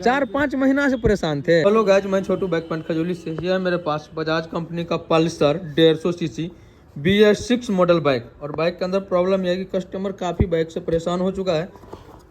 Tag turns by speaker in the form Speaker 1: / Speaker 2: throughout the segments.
Speaker 1: 4-5 महीना से परेशान थे। हेलो गाइस, मैं छोटू बाइक पॉइंट खजूली से। ये है मेरे पास बजाज कंपनी का Pulsar 150 CC BS6 model bike. और बाइक के अंदर प्रॉब्लम यह है कि कस्टमर काफ़ी बाइक से परेशान हो चुका है।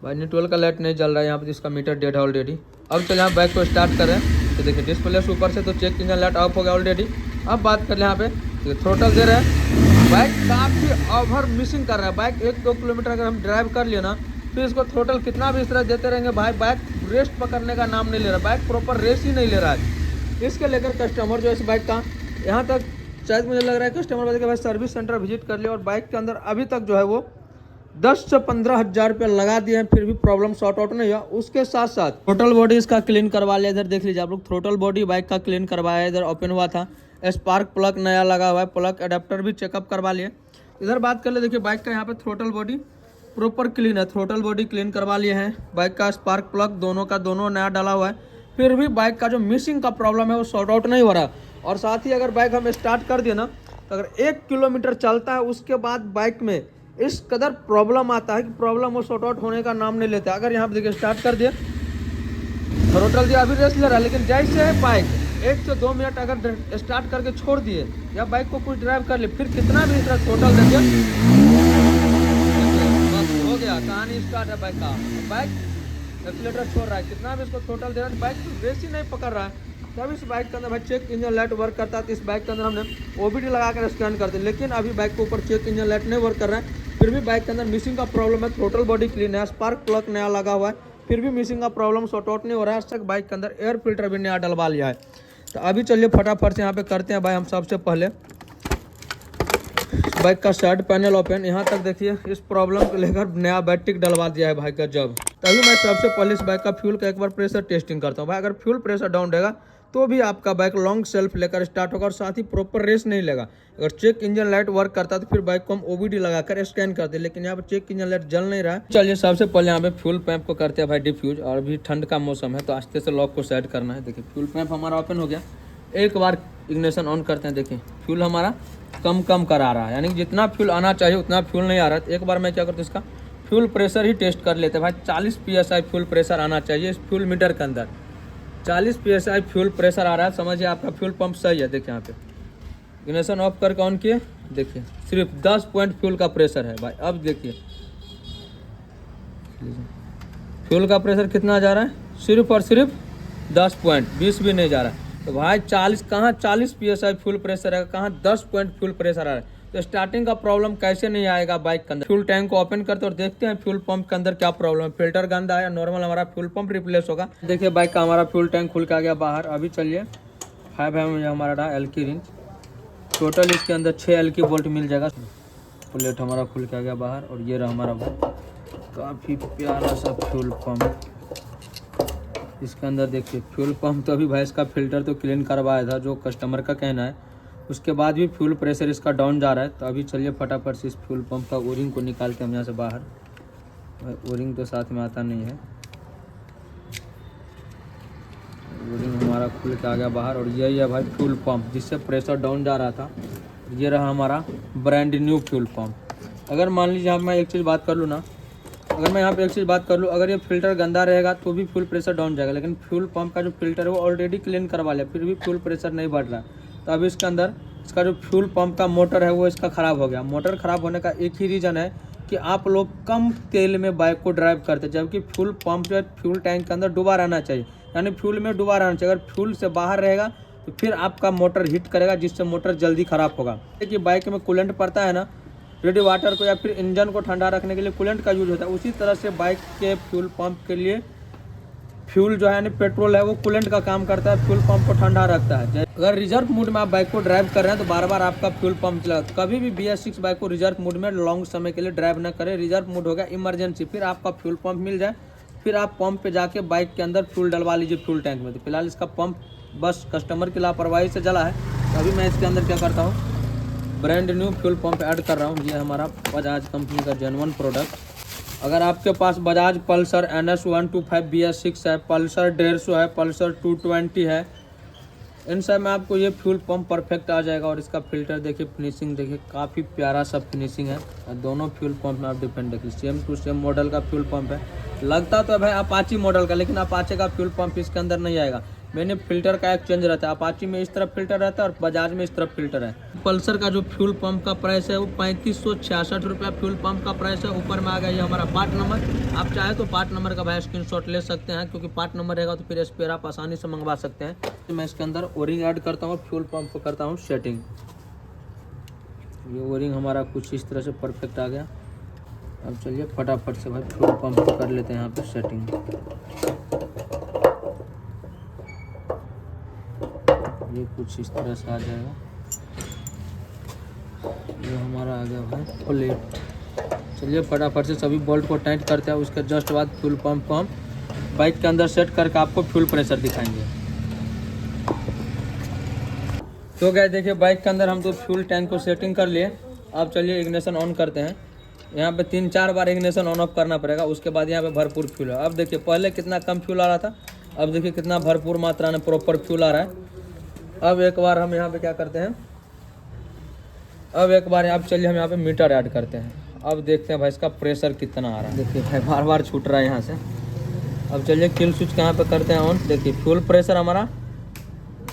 Speaker 1: भाई न्यूट्रल का लाइट नहीं जल रहा है यहाँ पे, इसका मीटर डेड है ऑलरेडी। अब चलिए यहाँ बाइक को स्टार्ट करें तो देखिए डिस्प्ले से ऊपर से तो चेक इंजन लाइट ऑफ हो गया ऑलरेडी। अब बात कर ले यहाँ पे थ्रोटल दे रहे हैं, बाइक काफ़ी ओवर मिसिंग कर रहा है। बाइक 1-2 किलोमीटर अगर हम ड्राइव कर लिए ना, फिर इसको थ्रोटल कितना भी इस तरह देते रहेंगे भाई, बाइक रेस्ट पकड़ने का नाम नहीं ले रहा, बाइक प्रॉपर रेस ही नहीं ले रहा है। इसके लेकर कस्टमर जो है इस बाइक का यहाँ तक शायद मुझे लग रहा है कस्टमर बोले कि भाई सर्विस सेंटर विजिट कर लिया, और बाइक के अंदर अभी तक जो है वो 10 से 15 हज़ार रुपया लगा दिए हैं, फिर भी प्रॉब्लम सॉर्ट आउट नहीं हुआ। उसके साथ साथ थ्रोटल बॉडी इसका क्लीन करवा लिया। इधर देख लीजिए आप लोग, थ्रोटल बॉडी बाइक का क्लीन करवाया, इधर ओपन हुआ था। स्पार्क प्लग नया लगा हुआ है, प्लग एडेप्टर भी चेकअप करवा लिए। इधर बात कर ले, देखिए बाइक का यहाँ पे थ्रोटल बॉडी प्रॉपर क्लीन है, थ्रोटल बॉडी क्लीन करवा लिए हैं। बाइक का स्पार्क प्लग दोनों का दोनों नया डाला हुआ है, फिर भी बाइक का जो मिसिंग का प्रॉब्लम है वो सॉर्ट आउट नहीं हो रहा। और साथ ही अगर बाइक हम स्टार्ट कर दिए ना, तो अगर 1 किलोमीटर चलता है उसके बाद बाइक में इस कदर प्रॉब्लम आता है कि प्रॉब्लम वो सॉर्ट आउट होने का नाम नहीं लेता। अगर यहाँ पे देखिए स्टार्ट कर दिए, थ्रोटल दिया, अभी रेस ले रहा है, लेकिन जैसे है बाइक 1 से 2 मिनट अगर स्टार्ट करके छोड़ दिए या बाइक को कुछ ड्राइव कर ले, फिर कितना भी इसका थ्रोटल देंगे बस हो गया, कहानी स्टार्ट है बाइक का। बाइक एक्सीलेटर छोड़ रहा है, कितना भी इसको थ्रोटल दे रहा है, बाइक तो रेस ही नहीं पकड़ रहा है। तब इस बाइक के अंदर भाई चेक इंजन लाइट वर्क करता है, तो इस बाइक के अंदर हमने OBD लगा कर स्कैन करते हैं, लेकिन अभी बाइक के ऊपर चेक इंजन लाइट नहीं वर्क कर रहा है, फिर भी बाइक के अंदर मिसिंग का प्रॉब्लम है। थ्रोटल बॉडी क्लीन है, स्पार्क प्लग नया लगा हुआ है, फिर भी मिसिंग का प्रॉब्लम सॉर्ट आउट नहीं हो रहा है। आज तक बाइक के अंदर एयर फिल्टर भी नया डलवा लिया है। तो अभी चलिए फटाफट से यहाँ पे करते हैं भाई हम सबसे पहले बाइक का साइड पैनल ओपन। यहाँ तक देखिए इस प्रॉब्लम को लेकर नया बैटरी डलवा दिया है भाई का जब। तभी मैं सबसे पहले इस बाइक का फ्यूल का एक बार प्रेशर टेस्टिंग करता हूँ भाई। अगर फ्यूल प्रेशर डाउन रहेगा तो भी आपका बाइक लॉन्ग सेल्फ लेकर स्टार्ट होगा और साथ ही प्रॉपर रेस नहीं लेगा। अगर चेक इंजन लाइट वर्क करता है तो फिर बाइक को हम OBD लगाकर स्कैन करते हैं, लेकिन यहाँ पर चेक इंजन लाइट जल नहीं रहा है। चलिए सबसे पहले यहाँ पे फ्यूल पैंप को करते हैं भाई डिफ्यूज। और अभी ठंड का मौसम है तो आस्ते से लॉक को सेट करना है। देखिए फ्यूल पैंप हमारा ओपन हो गया। एक बार इग्निशन ऑन करते हैं, देखिए फ्यूल हमारा कम करा रहा है, यानी कि जितना फ्यूल आना चाहिए उतना फ्यूल नहीं आ रहा है। एक बार मैं क्या करता हूँ, इसका फ्यूल प्रेशर ही टेस्ट कर लेते हैं भाई। 40 PSI फ्यूल प्रेशर आना चाहिए इस फ्यूल मीटर के अंदर। 40 PSI फ्यूल प्रेशर आ रहा है, समझिए आपका फ्यूल पंप सही है। देखिए यहाँ पे इग्निशन ऑफ करके ऑन किए, देखिए सिर्फ 10 पॉइंट फ्यूल का प्रेशर है भाई। अब देखिए फ्यूल का प्रेशर कितना जा रहा है, सिर्फ और सिर्फ 10 पॉइंट, 20 भी नहीं जा रहा है। तो भाई 40 कहाँ 40 PSI फ्यूल प्रेशर है, कहाँ 10 पॉइंट फ्यूल प्रेशर आ रहा है। तो स्टार्टिंग का प्रॉब्लम कैसे नहीं आएगा बाइक के अंदर। फ्यूल टैंक को ओपन करते और देखते हैं फ्यूल पंप के अंदर क्या प्रॉब्लम है, फिल्टर गंदा है या नॉर्मल हमारा फ्यूल पंप रिप्लेस होगा। देखिए बाइक का हमारा फ्यूल टैंक खुल के आ गया बाहर। अभी चलिए 5 mm हमारा रहा L की रिंच। टोटल इसके अंदर 6 L की बोल्ट मिल जाएगा। प्लेट हमारा खुल के आ गया बाहर। और ये रहा हमारा काफ़ी प्यारा सा फ्यूल पंप। इसके अंदर देखिए फ्यूल पंप तो अभी भाई इसका फिल्टर तो क्लीन करवाया था जो कस्टमर का कहना है, उसके बाद भी फ्यूल प्रेशर इसका डाउन जा रहा है। तो अभी चलिए फटाफट से इस फ्यूल पंप का ओरिंग को निकालते हैं हम यहाँ से बाहर। भाई ओरिंग तो साथ में आता नहीं है। ओरिंग हमारा खुल के आ गया बाहर। और यही है भाई फ्यूल पंप जिससे प्रेशर डाउन जा रहा था। ये रहा हमारा ब्रांड न्यू फ्यूल पंप। अगर मान लीजिए मैं एक चीज़ बात कर लूँ ना, अगर ये फिल्टर गंदा रहेगा तो भी फ्यूल प्रेशर डाउन जाएगा, लेकिन फ्यूल पंप का जो फिल्टर है वो ऑलरेडी क्लीन करवा लिया, फिर भी फ्यूल प्रेशर नहीं बढ़ रहा। तो अभी इसके अंदर इसका जो फ्यूल पंप का मोटर है वो इसका ख़राब हो गया। मोटर ख़राब होने का एक ही रीज़न है कि आप लोग कम तेल में बाइक को ड्राइव करते हैं, जबकि फ्यूल पंप जो है फ्यूल टैंक के अंदर डुबा रहना चाहिए, यानी फ्यूल में डुबा रहना चाहिए। अगर फ्यूल से बाहर रहेगा तो फिर आपका मोटर हीट करेगा, जिससे मोटर जल्दी ख़राब होगा। देखिए बाइक में कूलेंट पड़ता है ना, रेडी वाटर को या फिर इंजन को ठंडा रखने के लिए कूलेंट का यूज होता है, उसी तरह से बाइक के फ्यूल पंप के लिए फ्यूल जो है यानी पेट्रोल है वो कूलेंट का काम करता है, फ्यूल पंप को ठंडा रखता है। अगर रिजर्व मूड में आप बाइक को ड्राइव कर रहे हैं तो बार बार आपका फ्यूल पंप चला। कभी भी BS6 बाइक को रिजर्व मूड में लॉन्ग समय के लिए ड्राइव न करें। रिजर्व मूड होगा इमरजेंसी, फिर आपका फ्यूल पंप मिल जाए, फिर आप पंप पे जाके बाइक के अंदर फ्यूल डलवा लीजिए फ्यूल टैंक में। तो फिलहाल इसका पंप बस कस्टमर की लापरवाही से जला है। तो अभी मैं इसके अंदर क्या करता हूँ, brand new fuel pump add कर रहा हूँ। ये हमारा बजाज कंपनी का जेन्युइन प्रोडक्ट। अगर आपके पास बजाज पल्सर NS 125 BS6 है, पल्सर 150 है, पल्सर 220 है, इनसाइड में आपको ये फ्यूल पंप परफेक्ट आ जाएगा और इसका फिल्टर देखिए, फिनिशिंग देखिए, काफ़ी प्यारा सा फिनिशिंग है। और दोनों फ्यूल पंप में आप डिफरेंट देखिए, सेम टू सेम मॉडल का फ्यूल पंप है। लगता तो है भाई अपाची मॉडल का, लेकिन अपाचे का फ्यूल पंप इसके अंदर नहीं आएगा। मैंने फिल्टर का एक चेंज रहता है, अपाची में इस तरफ फिल्टर रहता है और बजाज में इस तरफ फिल्टर है। पल्सर का जो फ्यूल पंप का प्राइस है वो 3566 रुपया फ्यूल पंप का प्राइस है। ऊपर में आ गया ये हमारा पार्ट नंबर। आप चाहे तो पार्ट नंबर का भाई स्क्रीनशॉट ले सकते हैं, क्योंकि पार्ट नंबर रहेगा तो फिर स्पेयर आप आसानी से मंगवा सकते हैं। मैं इसके अंदर ओरिंग ऐड करता हूँ, फ्यूल पंप को करता हूँ सेटिंग। ये ओरिंग हमारा कुछ इस तरह से परफेक्ट आ गया। अब चलिए फटाफट से भाई फ्यूल पंप को कर लेते हैं यहाँ पे सेटिंग। ये कुछ इस तरह से आ जाएगा। ये हमारा आ गया भाई फ्लैट। चलिए फटाफट से सभी बोल्ट को टाइट करते हैं। उसके जस्ट बाद फ्यूल पंप को हम बाइक के अंदर सेट करके आपको फ्यूल प्रेशर दिखाएंगे। तो गए देखिए, बाइक के अंदर हम तो फ्यूल टैंक को सेटिंग कर लिए। अब चलिए इग्निशन ऑन करते हैं। यहाँ पे 3-4 बार इग्निशन ऑन ऑफ करना पड़ेगा, उसके बाद यहाँ पे भरपूर फ्यूल है। अब देखिए पहले कितना कम फ्यूल आ रहा था, अब देखिए कितना भरपूर मात्रा में प्रॉपर फ्यूल आ रहा है। अब एक बार हम यहाँ पे क्या करते हैं, अब एक बार आप चलिए हम यहाँ पे मीटर ऐड करते हैं। अब देखते हैं भाई इसका प्रेशर कितना आ रहा है। देखिए भाई बार बार छूट रहा है यहाँ से। अब चलिए किल स्विच कहाँ पे करते हैं ऑन। देखिए फ्यूल प्रेशर हमारा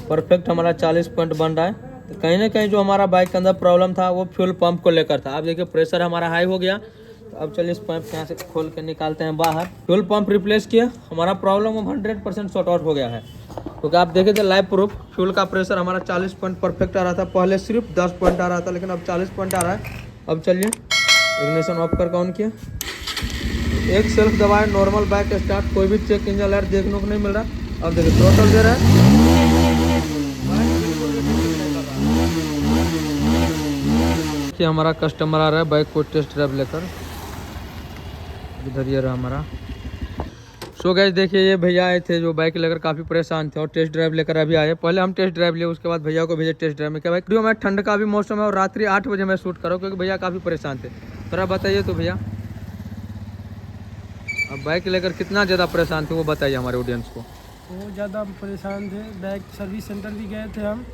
Speaker 1: परफेक्ट हमारा 40 पॉइंट बन रहा है। तो कहीं ना कहीं जो हमारा बाइक के अंदर प्रॉब्लम था वो फ्यूल पंप को लेकर था। अब देखिए प्रेशर हमारा हाई हो गया। तो अब चलिए इस पाइप को यहाँ से खोल के निकालते हैं बाहर। फ्यूल पंप रिप्लेस किया, हमारा प्रॉब्लम 100% सॉर्ट आउट हो गया है। क्योंकि आप देखे थे लाइव प्रूफ, फ्यूल का प्रेशर हमारा 40 पॉइंट परफेक्ट आ रहा था। पहले सिर्फ 10 पॉइंट आ रहा था, लेकिन अब 40 पॉइंट आ रहा है। अब चलिए इग्निशन ऑफ करके ऑन किया, एक सेल्फ दबाए, नॉर्मल बाइक स्टार्ट, कोई भी चेक इंजन लाइट देखने को नहीं मिल रहा। अब देखिए टोटल दे रहा है। कि हमारा कस्टमर आ रहा है बाइक को टेस्ट ड्राइव लेकर। इधर ये रहा हमारा। सो गाइस देखिए, ये भैया आए थे जो बाइक लेकर काफ़ी परेशान थे और टेस्ट ड्राइव लेकर अभी आए। पहले हम टेस्ट ड्राइव लिए, उसके बाद भैया को भेजे टेस्ट ड्राइव में। क्या भाई वीडियो में ठंड का भी मौसम है और रात्रि 8 बजे मैं शूट करूँ, क्योंकि भैया काफ़ी परेशान थे। थोड़ा बताइए तो भैया, अब बाइक लेकर कितना ज़्यादा परेशान थे वो बताइए हमारे ऑडियंस को।
Speaker 2: बहुत ज़्यादा परेशान थे। बाइक सर्विस सेंटर भी गए थे हम,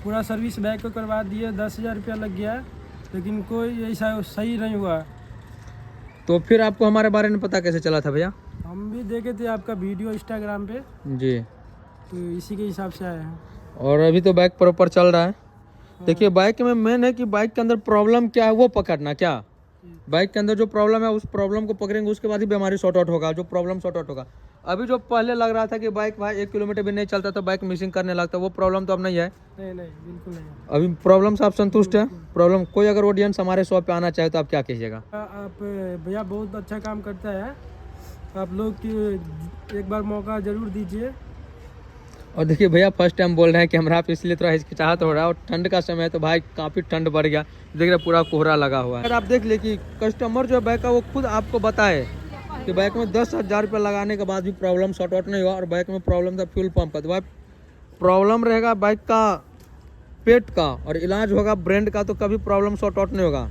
Speaker 2: पूरा सर्विस बाइक को करवा दिए, 10,000 रुपया लग गया, लेकिन कोई ऐसा सही नहीं हुआ।
Speaker 1: तो फिर आपको हमारे बारे में पता कैसे चला था भैया?
Speaker 2: हम भी देखे थे आपका वीडियो इंस्टाग्राम पे
Speaker 1: जी,
Speaker 2: तो इसी के हिसाब से आए हैं।
Speaker 1: और अभी तो बाइक प्रॉपर चल रहा है। देखिए बाइक में मेन है कि बाइक के अंदर प्रॉब्लम क्या है वो पकड़ना। क्या बाइक के अंदर जो प्रॉब्लम है उस प्रॉब्लम को पकड़ेंगे, उसके बाद ही बीमारी सॉर्ट आउट होगा, जो प्रॉब्लम सॉर्ट आउट होगा। अभी जो पहले लग रहा था कि बाइक भाई 1 किलोमीटर भी नहीं चलता तो बाइक मिसिंग करने लगता, वो प्रॉब्लम तो अब नहीं है।
Speaker 2: नहीं बिल्कुल नहीं।
Speaker 1: अभी प्रॉब्लम से आप संतुष्ट है? प्रॉब्लम कोई अगर ऑडियंस हमारे शॉप पे आना चाहे तो आप क्या कहिएगा?
Speaker 2: आप भैया बहुत अच्छा काम करता है, आप लोग की एक बार मौका ज़रूर दीजिए।
Speaker 1: और देखिए भैया फर्स्ट टाइम बोल रहे हैं कैमरा पे, इसलिए थोड़ा हिचकिचाहट हो रहा है। और ठंड का समय है तो भाई काफ़ी ठंड बढ़ गया, देख रहे पूरा कोहरा लगा हुआ है। अगर आप देख ले कि कस्टमर जो है बाइक का वो खुद आपको बताए कि बाइक में 10,000 रुपये लगाने के बाद भी प्रॉब्लम सॉर्ट आउट नहीं हुआ, और बाइक में प्रॉब्लम था फ्यूल पंप का। तो भाई प्रॉब्लम रहेगा बाइक का पेट का और इलाज होगा ब्रेंड का, तो कभी प्रॉब्लम सॉर्ट आउट नहीं होगा।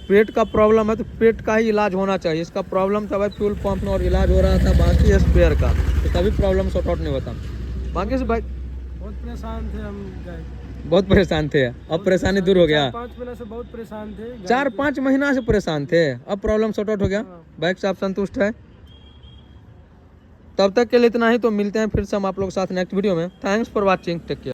Speaker 1: पेट का प्रॉब्लम है तो पेट का ही इलाज होना चाहिए। इसका प्रॉब्लम था भाई फ्यूल पंप में और इलाज हो रहा था बाकी स्पेयर का, तो कभी प्रॉब्लम सॉर्ट आउट नहीं होता। बाकी से भाई
Speaker 2: बहुत परेशान थे हम,
Speaker 1: बहुत परेशान थे। अब परेशानी दूर हो गया।
Speaker 2: 4-5 महीने से बहुत परेशान थे।
Speaker 1: 4-5 महीना से परेशान थे, अब प्रॉब्लम सॉर्ट आउट हो गया। बाइक से आप संतुष्ट है? तब तक के लिए इतना ही। तो मिलते हैं फिर से हम आप लोग के साथ नेक्स्ट वीडियो में। Thanks for watching, take care.